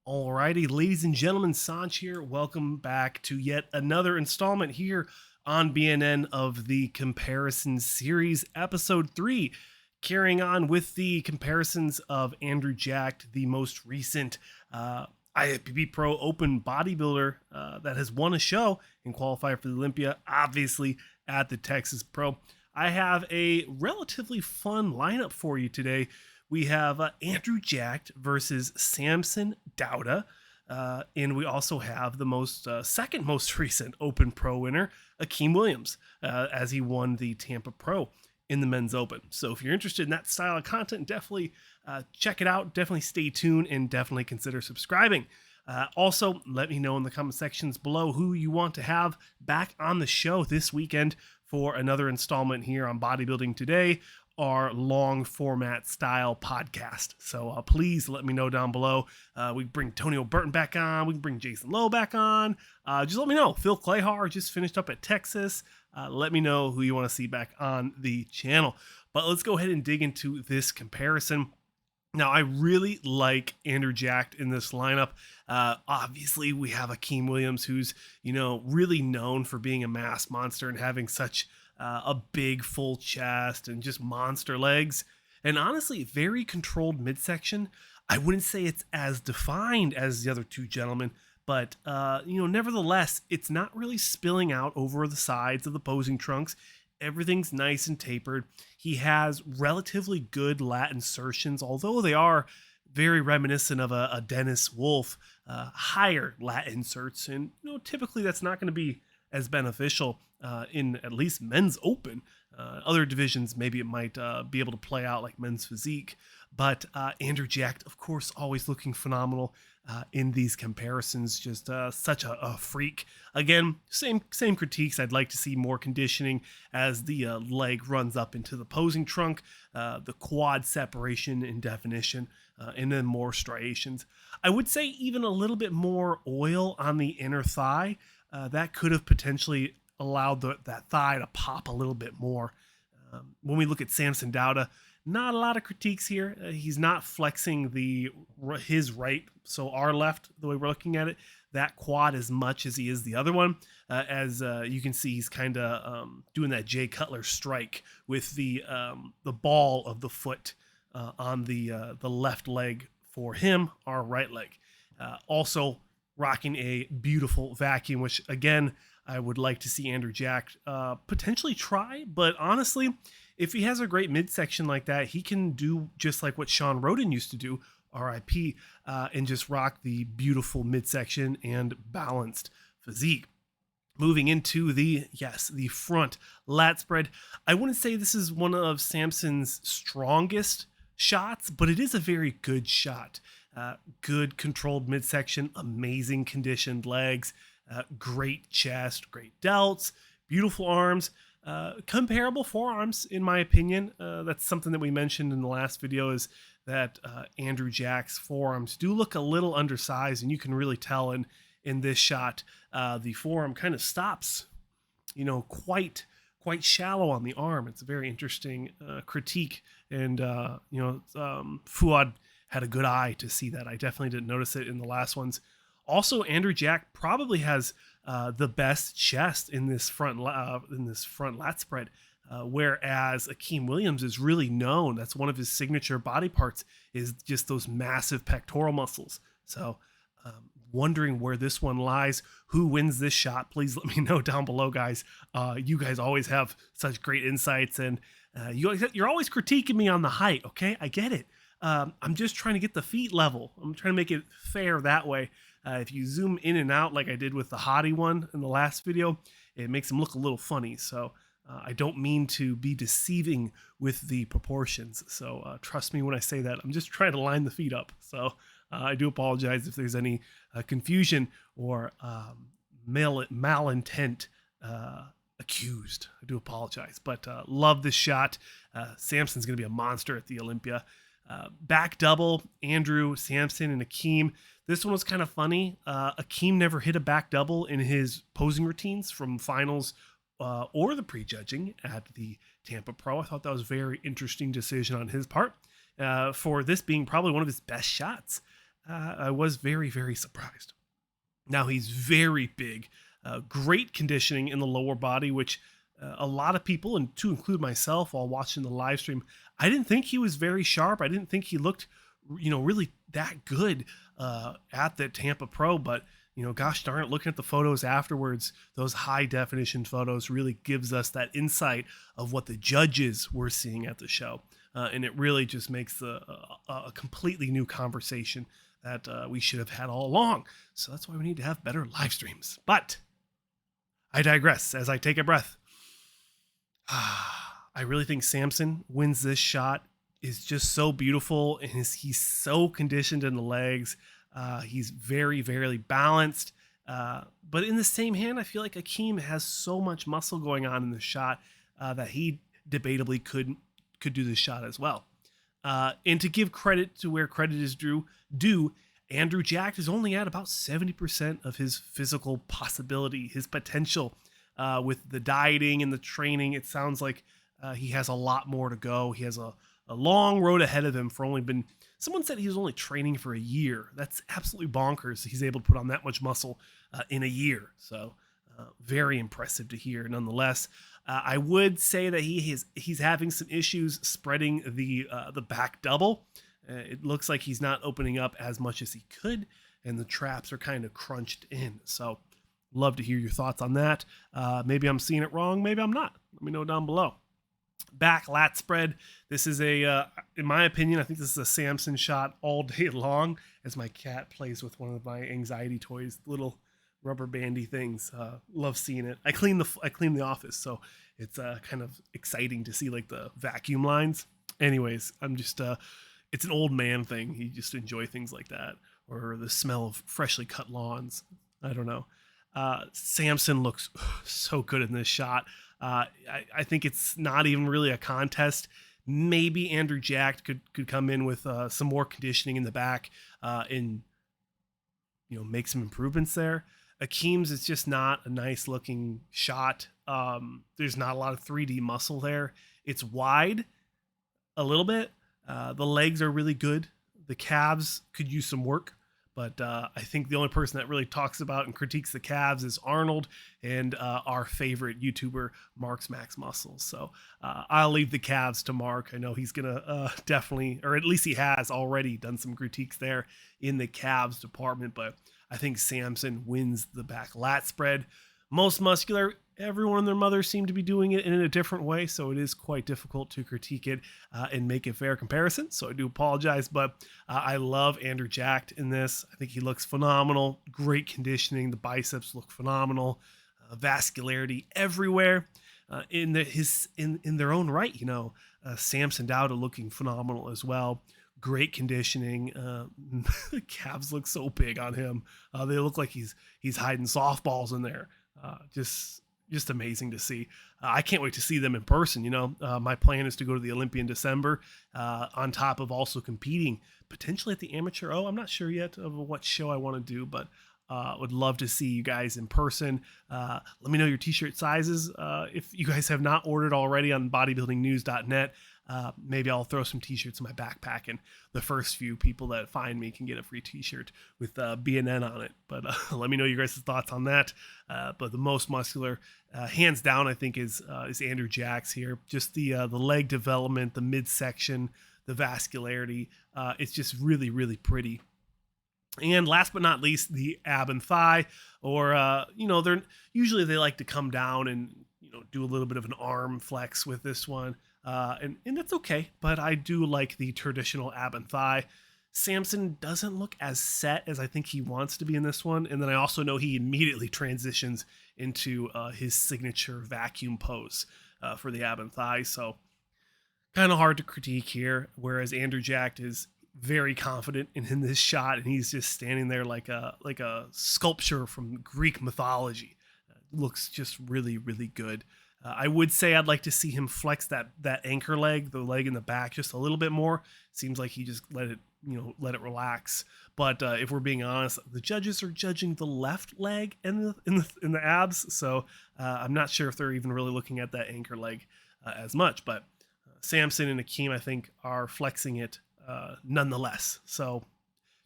Alrighty, ladies and gentlemen, Saunch here. Welcome back to yet another installment here on BNN of the Comparison Series, Ep.3, carrying on with the comparisons of Andrew Jack, the most recent IFBB Pro Open bodybuilder that has won a show and qualified for the Olympia, obviously at the Texas Pro. I have a relatively fun lineup for you today. We have Andrew Jack versus Samson Dauda. And we also have the second most recent Open Pro winner, Akim Williams, as he won the Tampa Pro in the Men's Open. So if you're interested in that style of content, definitely check it out. Definitely stay tuned and definitely consider subscribing. Also, let me know in the comment sections below who you want to have back on the show this weekend for another installment here on Bodybuilding Today, our long format style podcast. So please let me know down below. We can bring Tonio Burton back on. We can bring Jason Lowe back on. Just let me know. Phil Clayhar just finished up at Texas. Let me know who you want to see back on the channel. But let's go ahead and dig into this comparison. Now, I really like Andrew Jack in this lineup. Obviously, we have Akim Williams, who's, really known for being a mass monster and having such a big full chest and just monster legs. And honestly, very controlled midsection. I wouldn't say it's as defined as the other two gentlemen, but, nevertheless, it's not really spilling out over the sides of the posing trunks. Everything's nice and tapered. He has relatively good lat insertions, although they are very reminiscent of a Dennis Wolf, higher lat inserts. And, typically that's not going to be as beneficial in at least men's open. Other divisions, maybe it might be able to play out like men's physique. But Andrew Jack, of course, always looking phenomenal in these comparisons. Just such a freak. Again, same critiques. I'd like to see more conditioning as the leg runs up into the posing trunk, the quad separation and definition, and then more striations. I would say even a little bit more oil on the inner thigh. That could have potentially allowed that thigh to pop a little bit more. When we look at Samson Dauda, not a lot of critiques here. He's not flexing his right, so our left, the way we're looking at it, that quad as much as he is the other one. As you can see, he's kind of doing that Jay Cutler strike with the ball of the foot on the left leg for him, our right leg. Also rocking a beautiful vacuum, which again, I would like to see Andrew Jack potentially try. But honestly, if he has a great midsection like that, he can do just like what Sean Roden used to do, RIP, and just rock the beautiful midsection and balanced physique. Moving into the front lat spread. I wouldn't say this is one of Samson's strongest shots, but it is a very good shot. Good controlled midsection, amazing conditioned legs, great chest, great delts, beautiful arms, comparable forearms, in my opinion. That's something that we mentioned in the last video, is that Andrew Jack's forearms do look a little undersized, and you can really tell in this shot, the forearm kind of stops, quite shallow on the arm. It's a very interesting critique, and Fuad had a good eye to see that. I definitely didn't notice it in the last ones. Also, Andrew Jack probably has the best chest in this front lat spread, whereas Akim Williams is really known. That's one of his signature body parts, is just those massive pectoral muscles. So, wondering where this one lies. Who wins this shot? Please let me know down below, guys. You guys always have such great insights, and you're always critiquing me on the height. Okay, I get it. I'm just trying to get the feet level. I'm trying to make it fair that way. If you zoom in and out like I did with the hottie one in the last video, it makes him look a little funny. So I don't mean to be deceiving with the proportions. So trust me when I say that. I'm just trying to line the feet up. So I do apologize if there's any confusion or malintent accused. I do apologize. But love this shot. Samson's going to be a monster at the Olympia. Back double, Andrew, Samson, and Akim. This one was kind of funny. Akim never hit a back double in his posing routines from finals or the prejudging at the Tampa Pro. I thought that was a very interesting decision on his part for this being probably one of his best shots. I was very, very surprised. Now he's very big, great conditioning in the lower body, which a lot of people, and to include myself while watching the live stream, I didn't think he was very sharp. I didn't think he looked, really that good at the Tampa Pro. But, gosh darn it, looking at the photos afterwards, those high definition photos really gives us that insight of what the judges were seeing at the show. And it really just makes a completely new conversation that we should have had all along. So that's why we need to have better live streams. But I digress as I take a breath. I really think Samson wins this shot. Is just so beautiful, and he's so conditioned in the legs. He's very, very balanced. But in the same hand, I feel like Akim has so much muscle going on in the shot that he debatably could do this shot as well. And to give credit to where credit is due, Andrew Jack is only at about 70% of his physical possibility, his potential. With the dieting and the training, it sounds like he has a lot more to go. He has a long road ahead of him for someone said he was only training for a year. That's absolutely bonkers. He's able to put on that much muscle in a year. So very impressive to hear nonetheless. I would say that he's having some issues spreading the back double. It looks like he's not opening up as much as he could, and the traps are kind of crunched in. So love to hear your thoughts on that. Maybe I'm seeing it wrong. Maybe I'm not. Let me know down below. Back lat spread. This is in my opinion, I think this is a Samson shot all day long as my cat plays with one of my anxiety toys, little rubber bandy things. Love seeing it. I clean the office, so it's kind of exciting to see like the vacuum lines. Anyways, I'm just it's an old man thing. You just enjoy things like that, or the smell of freshly cut lawns. I don't know. Samson looks so good in this shot. I think it's not even really a contest. Maybe Andrew Jack could come in with some more conditioning in the back and make some improvements there. Akim's is just not a nice looking shot. There's not a lot of 3D muscle there. It's wide a little bit. The legs are really good. The calves could use some work. But I think the only person that really talks about and critiques the calves is Arnold and our favorite YouTuber, Mark's Max Muscles. So I'll leave the calves to Mark. I know he's going to definitely, or at least he has already done some critiques there in the calves department. But I think Samson wins the back lat spread. Most muscular, everyone and their mother seem to be doing it in a different way, so it is quite difficult to critique it and make a fair comparison. So I do apologize, but I love Andrew Jack in this. I think he looks phenomenal. Great conditioning. The biceps look phenomenal. Vascularity everywhere. In their own right, Samson Dauda looking phenomenal as well. Great conditioning. The calves look so big on him. They look like he's hiding softballs in there. Just amazing to see. I can't wait to see them in person. My plan is to go to the Olympia in December, on top of also competing potentially at the Amateur O. I'm not sure yet of what show I want to do, but would love to see you guys in person. Let me know your t-shirt sizes. If you guys have not ordered already on bodybuildingnews.net, maybe I'll throw some t-shirts in my backpack, and the first few people that find me can get a free t-shirt with BNN on it. But let me know your guys' thoughts on that. But the most muscular, hands down, I think is Andrew Jack's here. Just the leg development, the midsection, the vascularity. It's just really, really pretty. And last but not least, the ab and thigh, or they're usually they like to come down and do a little bit of an arm flex with this one. And that's okay, but I do like the traditional ab and thigh. Samson doesn't look as set as I think he wants to be in this one. And then I also know he immediately transitions into his signature vacuum pose for the ab and thigh. So kind of hard to critique here. Whereas Andrew Jack is very confident in this shot, and he's just standing there like a sculpture from Greek mythology. Looks just really, really good. I would say I'd like to see him flex that anchor leg, the leg in the back, just a little bit more. Seems like he just let it relax. But if we're being honest, the judges are judging the left leg in the abs, so I'm not sure if they're even really looking at that anchor leg as much. But Samson and Akim, I think, are flexing it nonetheless. So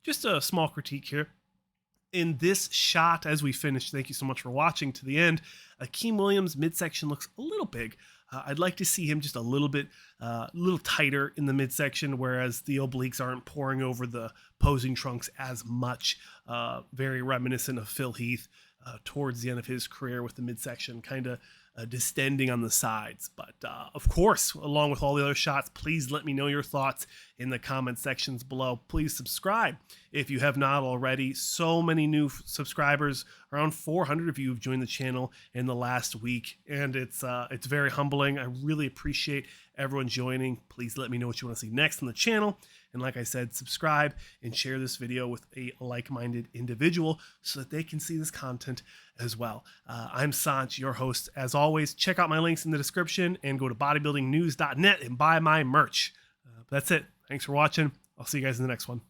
just a small critique here. In this shot, as we finish, thank you so much for watching to the end. Akim Williams' midsection looks a little big. I'd like to see him just a little bit, little tighter in the midsection, whereas the obliques aren't pouring over the posing trunks as much. Very reminiscent of Phil Heath towards the end of his career with the midsection kind of distending on the sides. But of course, along with all the other shots, please let me know your thoughts in the comment sections below. Please subscribe if you have not already. So many new subscribers, around 400 of you have joined the channel in the last week, and it's very humbling. I really appreciate everyone joining. Please let me know what you want to see next on the channel. And like I said, subscribe and share this video with a like-minded individual so that they can see this content as well. I'm Saunch, your host. As always, check out my links in the description and go to bodybuildingnews.net and buy my merch. That's it. Thanks for watching. I'll see you guys in the next one.